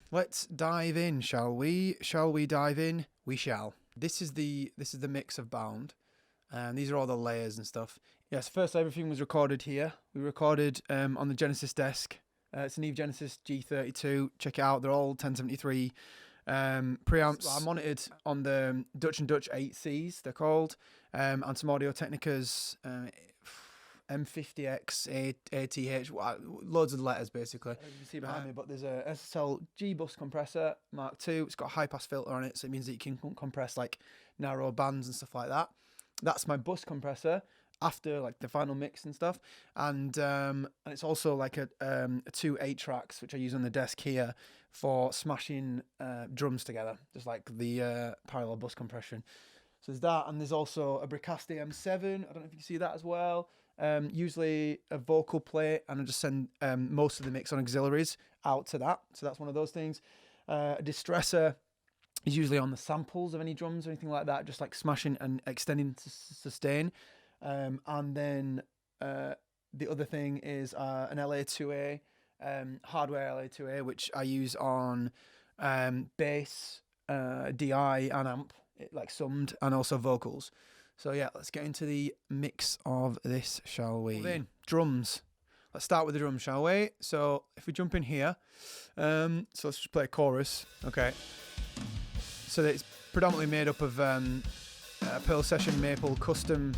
Let's dive in, shall we? Shall we dive in? We shall. This is the mix of Bound. And these are all the layers and stuff. Yes, first everything was recorded here. We recorded on the Genesis desk. It's a Neve Genesis G32. Check it out. They're all 1073 preamps. I monitored on the Dutch and Dutch 8Cs, they're called, and some Audio Technicas, M50X, ATH, loads of letters basically. As you can see behind me, but there's a SSL G bus compressor Mark II. It's got a high pass filter on it, so it means that you can compress like narrow bands and stuff like that. That's my bus compressor after like the final mix and stuff, and it's also like a 2 8 tracks which I use on the desk here for smashing drums together, just like the parallel bus compression. So there's that, and there's also a Bricasti M7. I don't know if you can see that as well. Usually a vocal plate, and I just send most of the mix on auxiliaries out to that. So that's one of those things. A distressor is usually on the samples of any drums or anything like that, just like smashing and extending to sustain. And then the other thing is an LA2A, hardware LA2A, which I use on bass, DI, and amp, like summed, and also vocals. So yeah, let's get into the mix of this, shall we? Then drums. Let's start with the drums, shall we? So if we jump in here, so let's just play a chorus, okay? So it's predominantly made up of Pearl Session Maple custom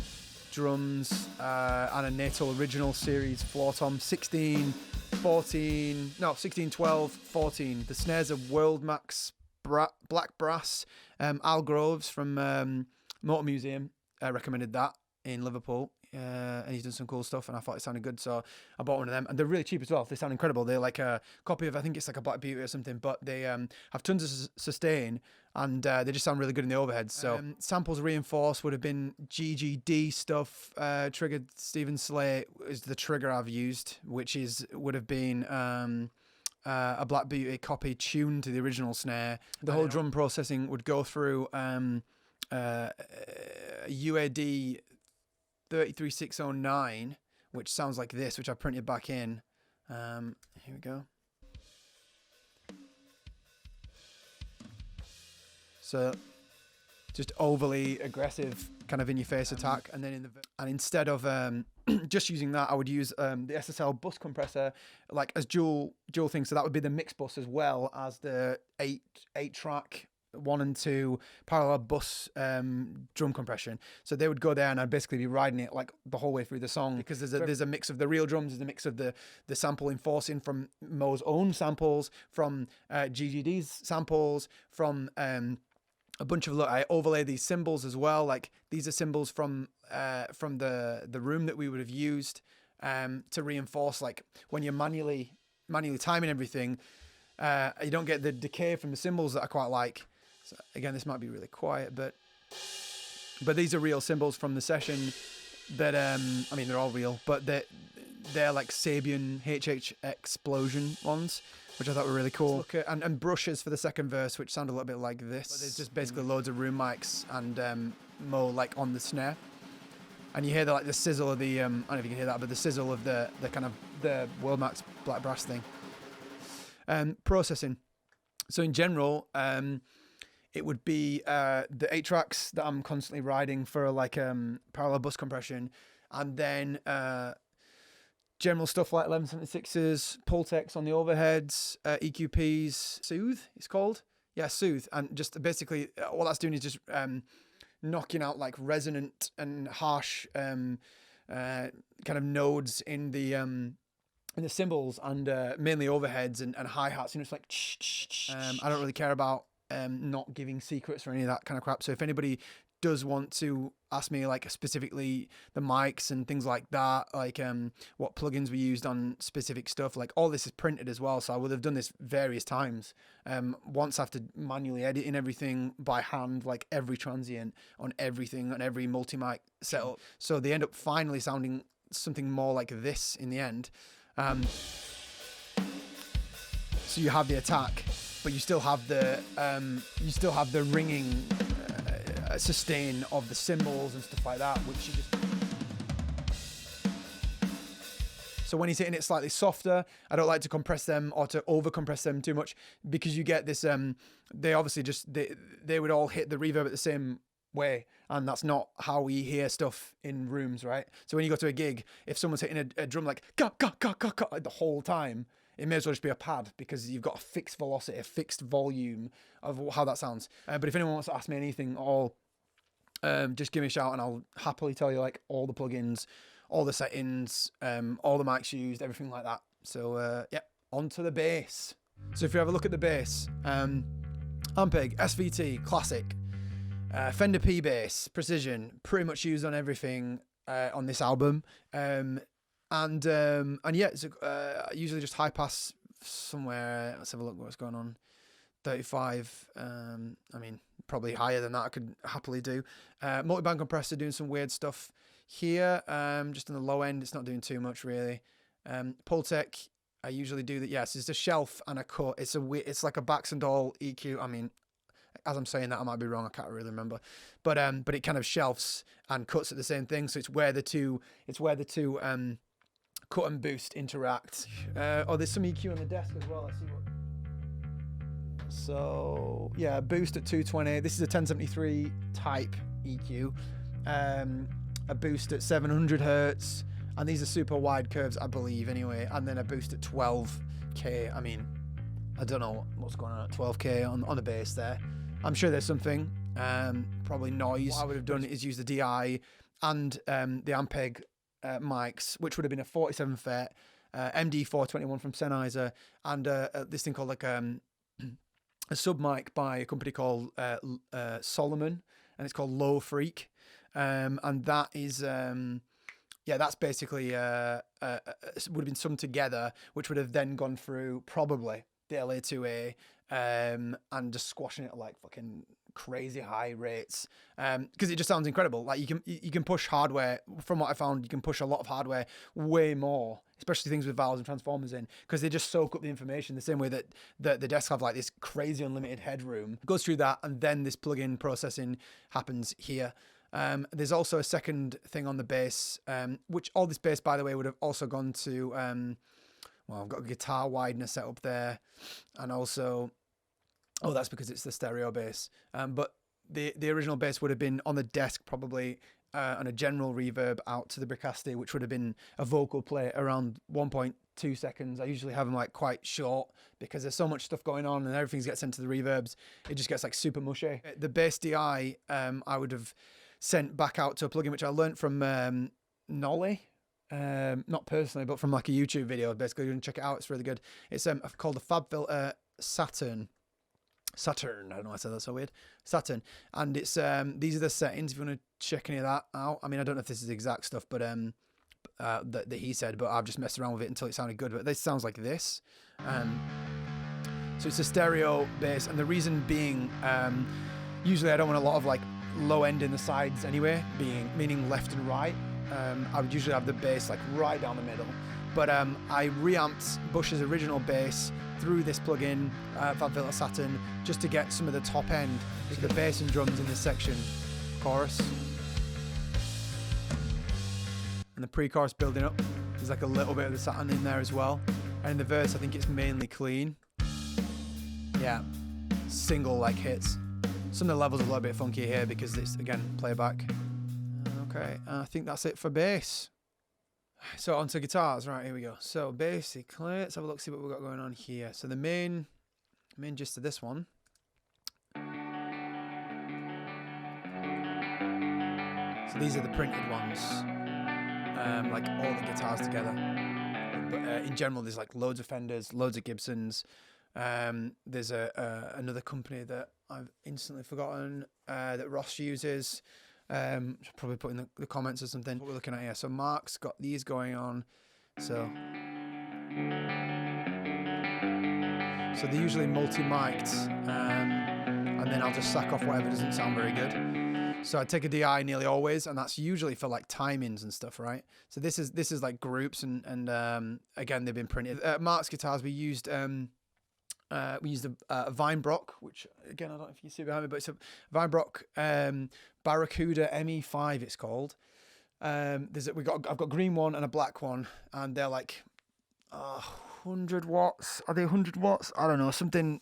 drums and a NATO original series floor tom 16, 12, 14. The snares are World Max Black Brass. Al Groves from Motor Museum recommended that in Liverpool, and he's done some cool stuff, and I thought it sounded good, so I bought one of them, and they're really cheap as well. They sound incredible. They're like a copy of, I think it's like a Black Beauty or something, but they have tons of sustain, and they just sound really good in the overheads. So samples reinforced would have been GGD stuff. Triggered Stephen Slate is the trigger I've used, which would have been a Black Beauty copy tuned to the original snare. The whole drum processing would go through UAD 33609, which sounds like this, which I printed back in. Here we go. So just overly aggressive, kind of in your face attack, and then instead of just using that, I would use the SSL bus compressor like as dual things. So that would be the mix bus as well as the 8 track 1 and 2 parallel bus drum compression. So they would go there, and I'd basically be riding it like the whole way through the song, because there's a mix of the real drums, there's a mix of the sample enforcing from Mo's own samples, from GGD's samples, from a bunch of, I overlay these cymbals as well. Like these are cymbals from the room that we would have used to reinforce, like when you're manually timing everything, you don't get the decay from the cymbals that I quite like. So again, this might be really quiet, but these are real cymbals from the session that I mean, they're all real, but they're like Sabian HH Explosion ones, which I thought were really cool. And brushes for the second verse, which sound a little bit like this. But there's just basically loads of room mics and Mo like on the snare, and you hear the sizzle of the I don't know if you can hear that, but the sizzle of the kind of the World Max Black Brass thing. Processing. So in general, it would be the 8 tracks that I'm constantly riding for like parallel bus compression, and then general stuff like 1176s, Pultecs on the overheads, EQPs, Soothe it's called. Yeah, Soothe. And just basically all that's doing is just knocking out like resonant and harsh kind of nodes in the cymbals, and mainly overheads and hi-hats. It's like I don't really care about not giving secrets or any of that kind of crap. So if anybody does want to ask me like specifically the mics and things like that, like what plugins we used on specific stuff, like all this is printed as well, so I would have done this various times. Once after manually editing everything by hand, like every transient on everything, on every multi-mic setup, so they end up finally sounding something more like this in the end. So you have the attack, but you still have the ringing sustain of the cymbals and stuff like that, which you just. So when he's hitting it slightly softer, I don't like to compress them or to over compress them too much, because you get this, they obviously just, they would all hit the reverb at the same way, and that's not how we hear stuff in rooms, right? So when you go to a gig, if someone's hitting a drum like ga ga ga ga ga the whole time, it may as well just be a pad, because you've got a fixed velocity, a fixed volume of how that sounds. But if anyone wants to ask me anything, all just give me a shout and I'll happily tell you like all the plugins, all the settings, all the mics used, everything like that. So yeah, on to the bass. So if you have a look at the bass, Ampeg, SVT, classic, Fender P bass, precision, pretty much used on everything on this album. And yeah, it's usually just high pass somewhere. Let's have a look what's going on. 35. I mean, probably higher than that I could happily do. Multi-band compressor doing some weird stuff here. Just on the low end, it's not doing too much really. Pultec, I usually do that. Yes, it's a shelf and a cut. It's like a Baxandall EQ. I mean, as I'm saying that, I might be wrong. I can't really remember, but it kind of shelves and cuts at the same thing. So it's where the two cut and boost interact. Oh, there's some EQ on the desk as well. Let's see what. So yeah, boost at 220. This is a 1073 type EQ. A boost at 700 hertz, and these are super wide curves, I believe, anyway. And then a boost at 12k. I mean, I don't know what's going on at 12k on the bass there. I'm sure there's something. Probably noise. What I would have done is use the DI and the Ampeg mics, which would have been a 47 fet MD421 from Sennheiser, and this thing called like a sub mic by a company called Solomon, and it's called Low Freak, and that is yeah, that's basically would have been summed together, which would have then gone through probably the LA2A and just squashing it at like fucking crazy high rates, because it just sounds incredible. Like you can push hardware. From what I found, you can push a lot of hardware way more, especially things with valves and transformers in, because they just soak up the information the same way that the desks have like this crazy unlimited headroom. It goes through that, and then this plug-in processing happens here. There's also a second thing on the bass, which all this bass, by the way, would have also gone to well, I've got a guitar widener set up there, and also, oh, that's because it's the stereo bass. But the original bass would have been on the desk, probably on a general reverb out to the Bricasti, which would have been a vocal play around 1.2 seconds. I usually have them like quite short because there's so much stuff going on and everything gets sent to the reverbs. It just gets like super mushy. The bass DI, I would have sent back out to a plugin which I learned from Nolly. Not personally, but from like a YouTube video. Basically, you can check it out. It's really good. It's called the FabFilter Saturn. I don't know why I said that so weird. Saturn. And it's these are the settings if you want to check any of that out. I mean, I don't know if this is exact stuff, but that he said, but I've just messed around with it until it sounded good. But this sounds like this. So it's a stereo bass, and the reason being, usually I don't want a lot of like low end in the sides anyway, meaning left and right. I would usually have the bass like right down the middle, but I reamped Bush's original bass through this plugin, FabFilter Saturn, just to get some of the top end, so the bass and drums in this section, chorus, and the pre-chorus building up. There's like a little bit of the Saturn in there as well, and in the verse I think it's mainly clean. Yeah, single like hits. Some of the levels are a little bit funky here because it's again playback. Okay, I think that's it for bass. So onto guitars, right, here we go. So basically, let's have a look, see what we've got going on here. So the main gist of this one. So these are the printed ones, like all the guitars together. But in general, there's like loads of Fenders, loads of Gibsons. There's another company that I've instantly forgotten that Ross uses. Should probably put in the comments or something what we're looking at here. So Mark's got these going on. So they're usually multi-mic'd, and then I'll just sack off whatever doesn't sound very good. So I take a DI nearly always, and that's usually for like timings and stuff, right? So this is like groups, and again they've been printed. Mark's guitars we used a Vinebrock, which again I don't know if you see behind me, but it's a Vinebrock Barracuda ME5 it's called. I've got a green one and a black one, and they're like 100 watts. Are they 100 watts? I don't know.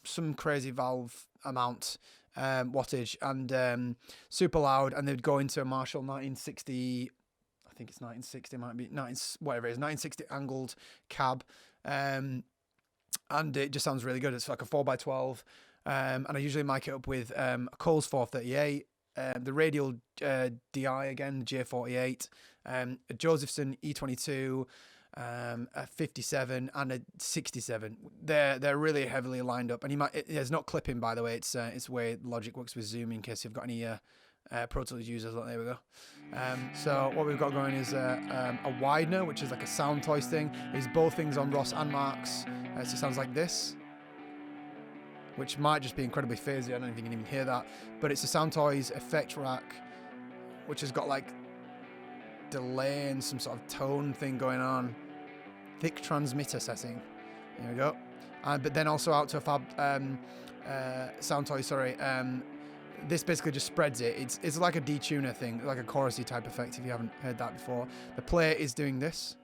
Some crazy valve amount, wattage, and super loud. And they'd go into a Marshall 1960. I think it's 1960. Might be 1960 angled cab, and it just sounds really good. It's like a 4x12, and I usually mic it up with a Coles 438. The radial DI again, the J48, a Josephson E22, a 57 and a 67. They're really heavily lined up, and it's not clipping, by the way. It's the way Logic works with Zoom, in case you've got any Pro Tools users. There we go. So what we've got going is a Widener, which is like a Sound Toys thing. There's both things on Ross and Mark's. So it sounds like this, which might just be incredibly phasey. I don't think you can even hear that. But it's a Sound Toys effect rack, which has got like delay and some sort of tone thing going on. Thick transmitter setting. There we go. But then also out to a Fab Sound Toys, sorry. This basically just spreads it. It's like a detuner thing, like a chorusy type effect if you haven't heard that before. The plate is doing this,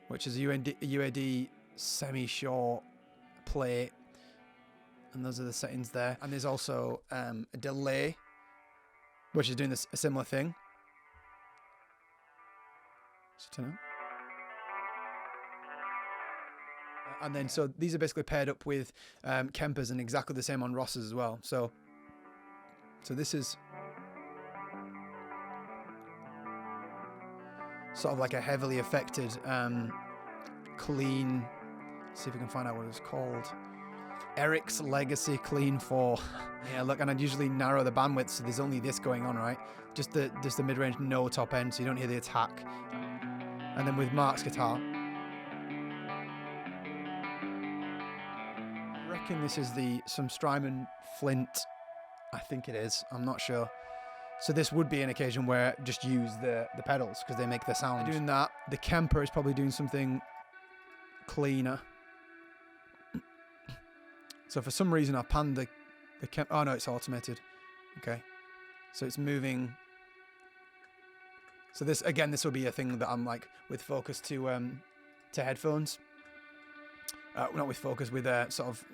which is a UAD semi-short plate, and those are the settings there. And there's also a delay, which is doing a similar thing. So turn on. And then so these are basically paired up with Kempers, and exactly the same on Ross's as well. So this is sort of like a heavily affected clean. Let's see if we can find out what it's called. Eric's Legacy Clean 4. Yeah, look, and I'd usually narrow the bandwidth, so there's only this going on, right? Just the mid-range, no top end, so you don't hear the attack. And then with Mark's guitar, I reckon this is some Strymon Flint. I think it is. I'm not sure. So this would be an occasion where just use the pedals because they make the sound. Doing that, the Kemper is probably doing something cleaner. So for some reason I panned the Kemper. Oh no, it's automated. Okay, so it's moving. So this will be a thing that I'm like with focus to headphones. Not with focus, with sort of.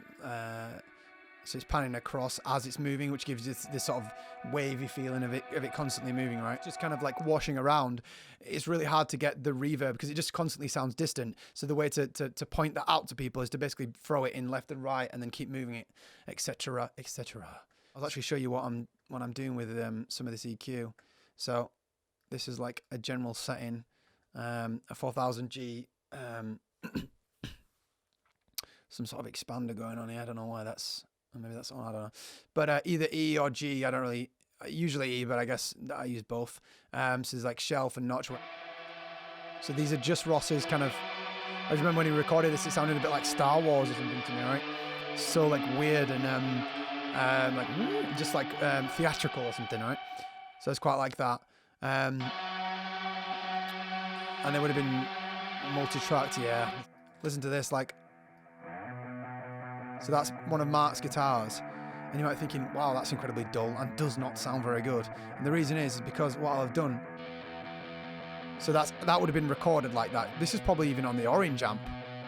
So it's panning across as it's moving, which gives you this sort of wavy feeling of it constantly moving, right? Just kind of like washing around. It's really hard to get the reverb because it just constantly sounds distant. So the way to point that out to people is to basically throw it in left and right and then keep moving it, etc., etc. I'll actually show you what I'm doing with some of this EQ. So this is like a general setting, a 4000G, some sort of expander going on here. I don't know why that's. Maybe that's on, I don't know. But either E or G, I don't really, usually E, but I guess I use both. So there's like shelf and notch. So these are just Ross's kind of, I remember when he recorded this, it sounded a bit like Star Wars or something to me, right? So like weird and like just like theatrical or something, right? So it's quite like that. And they would have been multi-tracked, yeah. Listen to this, like, so that's one of Mark's guitars, and you might be thinking, wow, that's incredibly dull and does not sound very good. And the reason is because what I've done, so that would have been recorded like that. This is probably even on the Orange amp.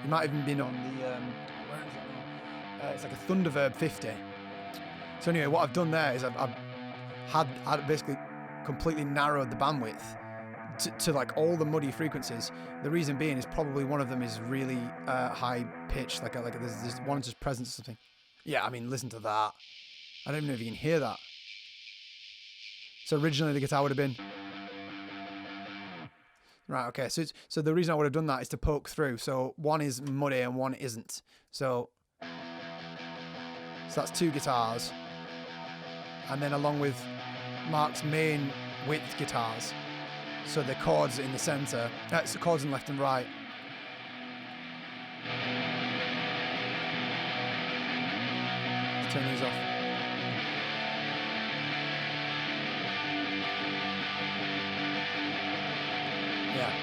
It might have even been on the, where is it now? It's like a Thunderverb 50. So anyway, what I've done there is I've basically completely narrowed the bandwidth to like all the muddy frequencies. The reason being is probably one of them is really high pitched, like there's one just presence or something. Yeah, I mean, listen to that. I don't even know if you can hear that. So originally the guitar would have been right. Okay, so the reason I would have done that is to poke through. So one is muddy and one isn't. So that's two guitars, and then along with Mark's main width guitars. So the chords in the centre, that's the chords in left and right. Let's turn these off. Yeah.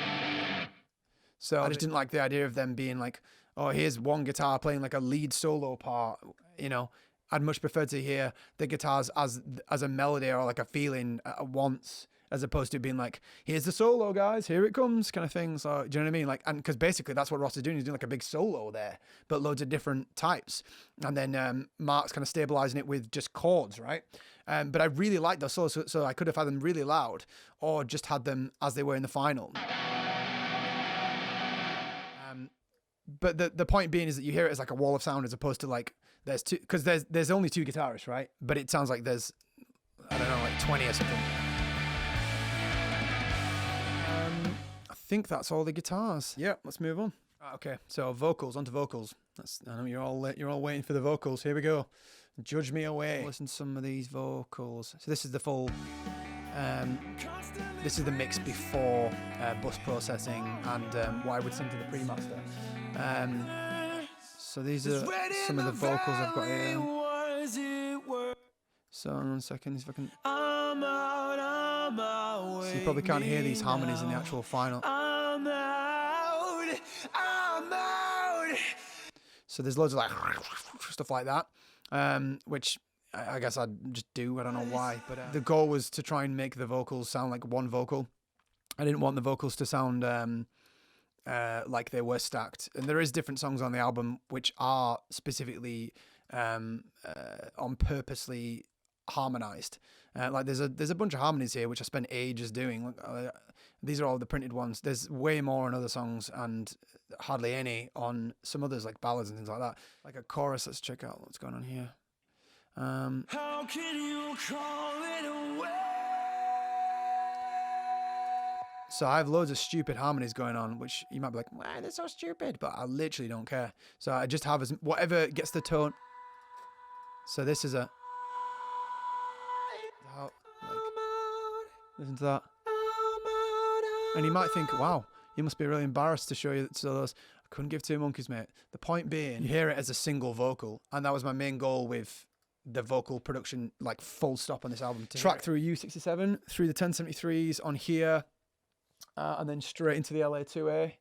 So I just didn't like the idea of them being like, oh, here's one guitar playing like a lead solo part, you know. I'd much prefer to hear the guitars as a melody or like a feeling at once. as opposed to being like, here's the solo, guys, here it comes, kind of thing. So do you know what I mean? Like, and because basically that's what Ross is doing. He's doing like a big solo there, but loads of different types, and then Mark's kind of stabilizing it with just chords, right? But I really like those solos, so I could have had them really loud or just had them as they were in the final. But the point being is that you hear it as like a wall of sound as opposed to like there's two, because there's only two guitarists, right? But it sounds like there's, I don't know, like 20 or something. I think that's all the guitars. Yeah, let's move on. Okay, so vocals, onto vocals. I know you're all waiting for the vocals. Here we go. Judge me away. Listen to some of these vocals. So this is the full. This is the mix before bus processing and what I would send to the pre-master. So these are some of the vocals I've got here. So 1 second, if I can. So you probably can't hear these harmonies in the actual final. So there's loads of like stuff like that, which I guess I'd just do. I don't know why, but the goal was to try and make the vocals sound like one vocal. I didn't want the vocals to sound like they were stacked. And there is different songs on the album which are specifically on purposely harmonized. Like there's a bunch of harmonies here which I spent ages doing. These are all the printed ones. There's way more on other songs and hardly any on some others, like ballads and things like that. Like a chorus. Let's check out what's going on here. How can you call it away? So I have loads of stupid harmonies going on, which you might be like, "Why they're so stupid?" But I literally don't care. So I just have whatever gets the tone. So this is listen to that. And you might think, wow, you must be really embarrassed to show you that solos. I couldn't give two monkeys, mate. The point being, you hear it as a single vocal. And that was my main goal with the vocal production, like full stop on this album. Track through U67, through the 1073s on here, and then straight into the LA2A.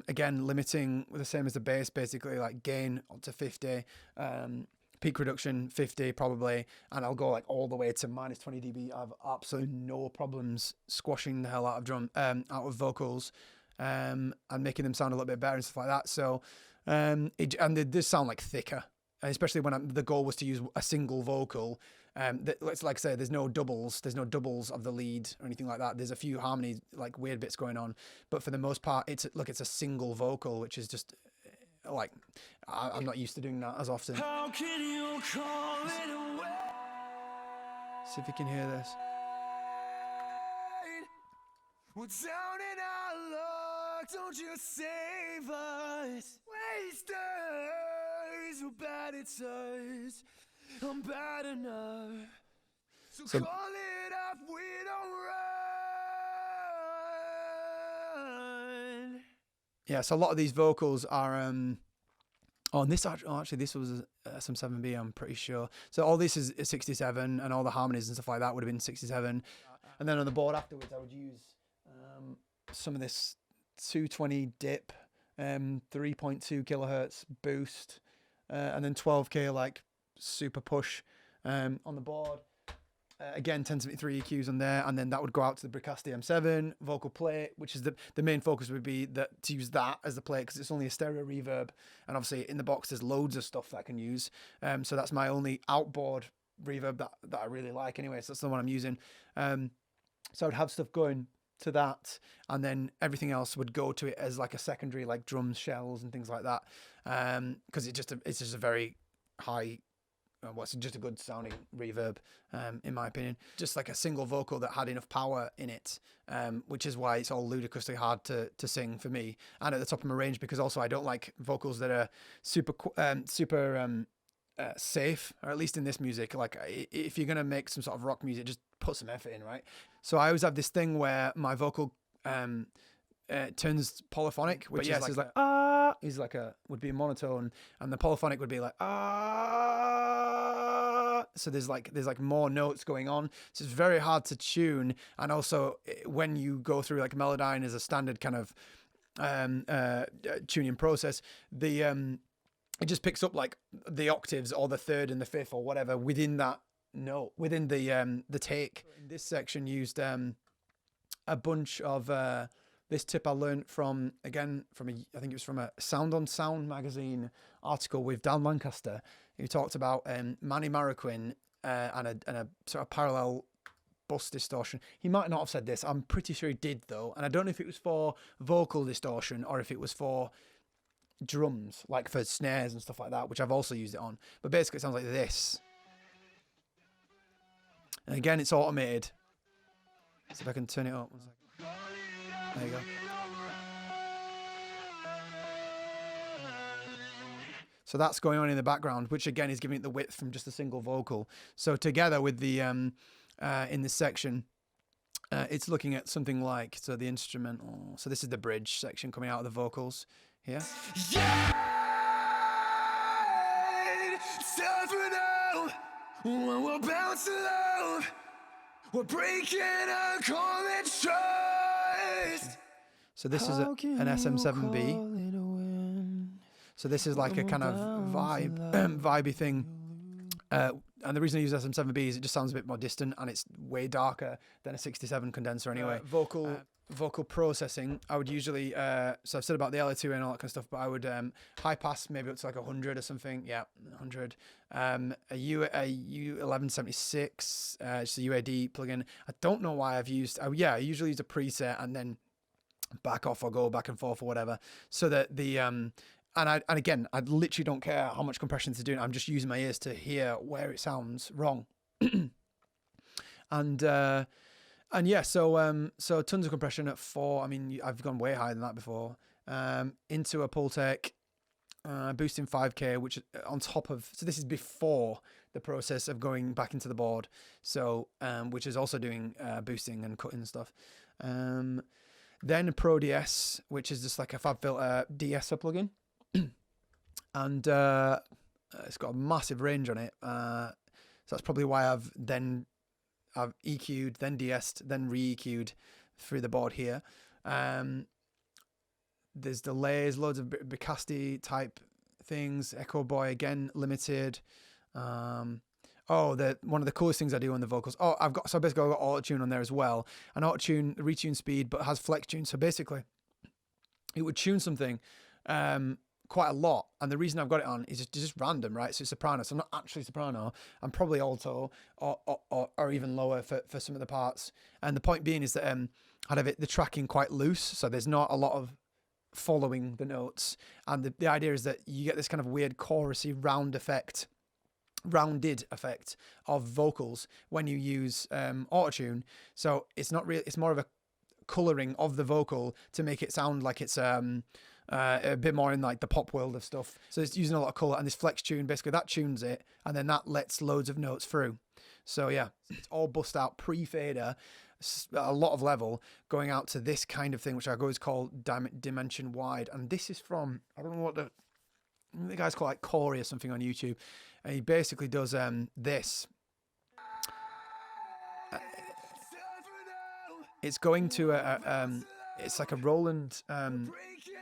Again, limiting the same as the bass, basically, like gain up to 50. Peak reduction 50 probably, and I'll go like all the way to minus 20 dB. I have absolutely no problems squashing the hell out of vocals, and making them sound a little bit better and stuff like that. So and they does sound like thicker, especially when the goal was to use a single vocal. Let's like say there's no doubles of the lead or anything like that. There's a few harmony like weird bits going on, but for the most part it's a single vocal, which is just like I'm not used to doing that as often. How can you call it away? See if you can hear this. We're down in our luck, don't you save us? Wasters, we're bad at us. I'm bad enough. So call it off, we don't run. Yeah, so a lot of these vocals are on this. Actually, this was some 7B, I'm pretty sure. So all this is 67, and all the harmonies and stuff like that would have been 67. And then on the board afterwards, I would use some of this 220 dip, 3.2 kilohertz boost, and then 12K like super push on the board. Again, 1073 EQs on there, and then that would go out to the Bricasti M7 vocal plate, which is the main focus would be that to use that as the plate because it's only a stereo reverb, and obviously in the box there's loads of stuff that I can use. So that's my only outboard reverb that I really like anyway. So that's the one I'm using. So I'd have stuff going to that, and then everything else would go to it as like a secondary, like drums, shells, and things like that. Because it's just a very high. What's just a good sounding reverb, in my opinion. Just like a single vocal that had enough power in it, which is why it's all ludicrously hard to sing for me. And at the top of my range, because also I don't like vocals that are super safe, or at least in this music. Like if you're gonna make some sort of rock music, just put some effort in, right? So I always have this thing where my vocal turns polyphonic, which is like ah, is like would be a monotone, and the polyphonic would be like ah. So there's like more notes going on, so it's very hard to tune. And also when you go through like Melodyne as a standard kind of tuning process, it just picks up like the octaves or the third and the fifth or whatever within that note, within the take. In this section used a bunch of this tip I learned from I think it was from a Sound on Sound magazine article with Dan Lancaster, who talked about Manny Marroquin and a sort of parallel bus distortion. He might not have said this. I'm pretty sure he did though, and I don't know if it was for vocal distortion or if it was for drums, like for snares and stuff like that, which I've also used it on. But basically, it sounds like this. And again, it's automated. See if I can turn it up. 1 second. There you go. So that's going on in the background, which again is giving it the width from just a single vocal. So together with the in this section, it's looking at something like, so the instrumental. So this is the bridge section coming out of the vocals here. Yeah! Time for now. We're bouncing low. We're breaking our common trust. So this is an SM7B. So this is like a kind of vibey thing. And the reason I use SM7B is it just sounds a bit more distant and it's way darker than a 67 condenser anyway. Vocal processing, I would usually, so I've said about the LA2 and all that kind of stuff, but I would high pass maybe up to like 100 or something. Yeah, 100. A U1176, just a UAD plugin. I don't know why I've used, I usually use a preset and then back off or go back and forth or whatever. So that the, and again, I literally don't care how much compression it's doing. I'm just using my ears to hear where it sounds wrong. And yeah, so tons of compression at 4. I mean, I've gone way higher than that before. Into a Pultec, boosting 5K, which on top of, so this is before the process of going back into the board. So, which is also doing boosting and cutting and stuff. Then a Pro DS, which is just like a FabFilter de-esser plugin. And it's got a massive range on it. So that's probably why I've EQ'd, then de-essed, then re-EQ'd through the board here. There's delays, loads of Bicasti type things. Echo Boy again, limited. One of the coolest things I do on the vocals. I've basically got auto-tune on there as well. An auto-tune, retune speed, but has flex tune. So basically, it would tune something quite a lot, and the reason I've got it on is just random, right? So it's soprano, so I'm not actually soprano. I'm probably alto or even lower for some of the parts. And the point being is that I'd have the tracking quite loose, so there's not a lot of following the notes. And the idea is that you get this kind of weird chorusy rounded effect of vocals when you use autotune. So it's not really, it's more of a coloring of the vocal to make it sound like it's a bit more in like the pop world of stuff. So it's using a lot of color, and this flex tune, basically that tunes it, and then that lets loads of notes through. So yeah, it's all bust out pre-fader, a lot of level going out to this kind of thing, which I always call dimension wide. And this is from, I don't know what the guys call, like Corey or something on YouTube. And he basically does this. It's going to it's like a Roland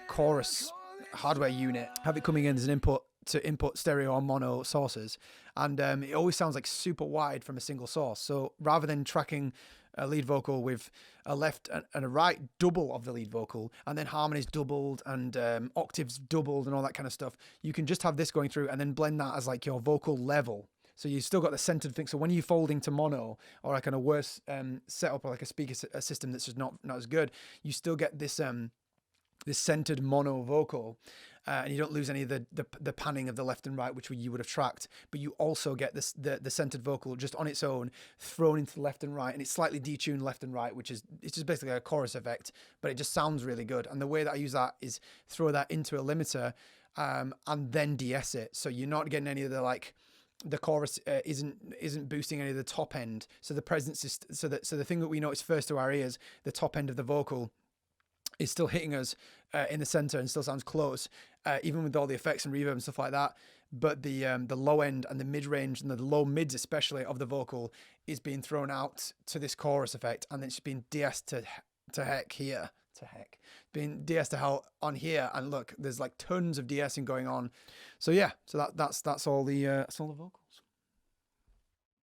chorus hardware unit. Have it coming in as an input to input stereo or mono sources, and it always sounds like super wide from a single source. So rather than tracking a lead vocal with a left and a right double of the lead vocal, and then harmonies doubled and octaves doubled and all that kind of stuff, you can just have this going through and then blend that as like your vocal level. So you've still got the centered thing. So when you fold into mono or like kind of worse setup or like a speaker system that's just not as good, you still get this this centered mono vocal, and you don't lose any of the panning of the left and right, which you would have tracked. But you also get this the centered vocal just on its own thrown into the left and right, and it's slightly detuned left and right, which is, it's just basically a chorus effect, but it just sounds really good. And the way that I use that is throw that into a limiter and then de-ess it, so you're not getting any of the like. The chorus isn't boosting any of the top end, so the presence is so the thing that we notice first to our ears, the top end of the vocal, is still hitting us in the center and still sounds close, even with all the effects and reverb and stuff like that. But the low end and the mid range and the low mids especially of the vocal is being thrown out to this chorus effect, and it's being de-essed to heck here. Being de-essed to hell on here, and look, there's like tons of de-essing going on. So yeah, so that's all the vocal.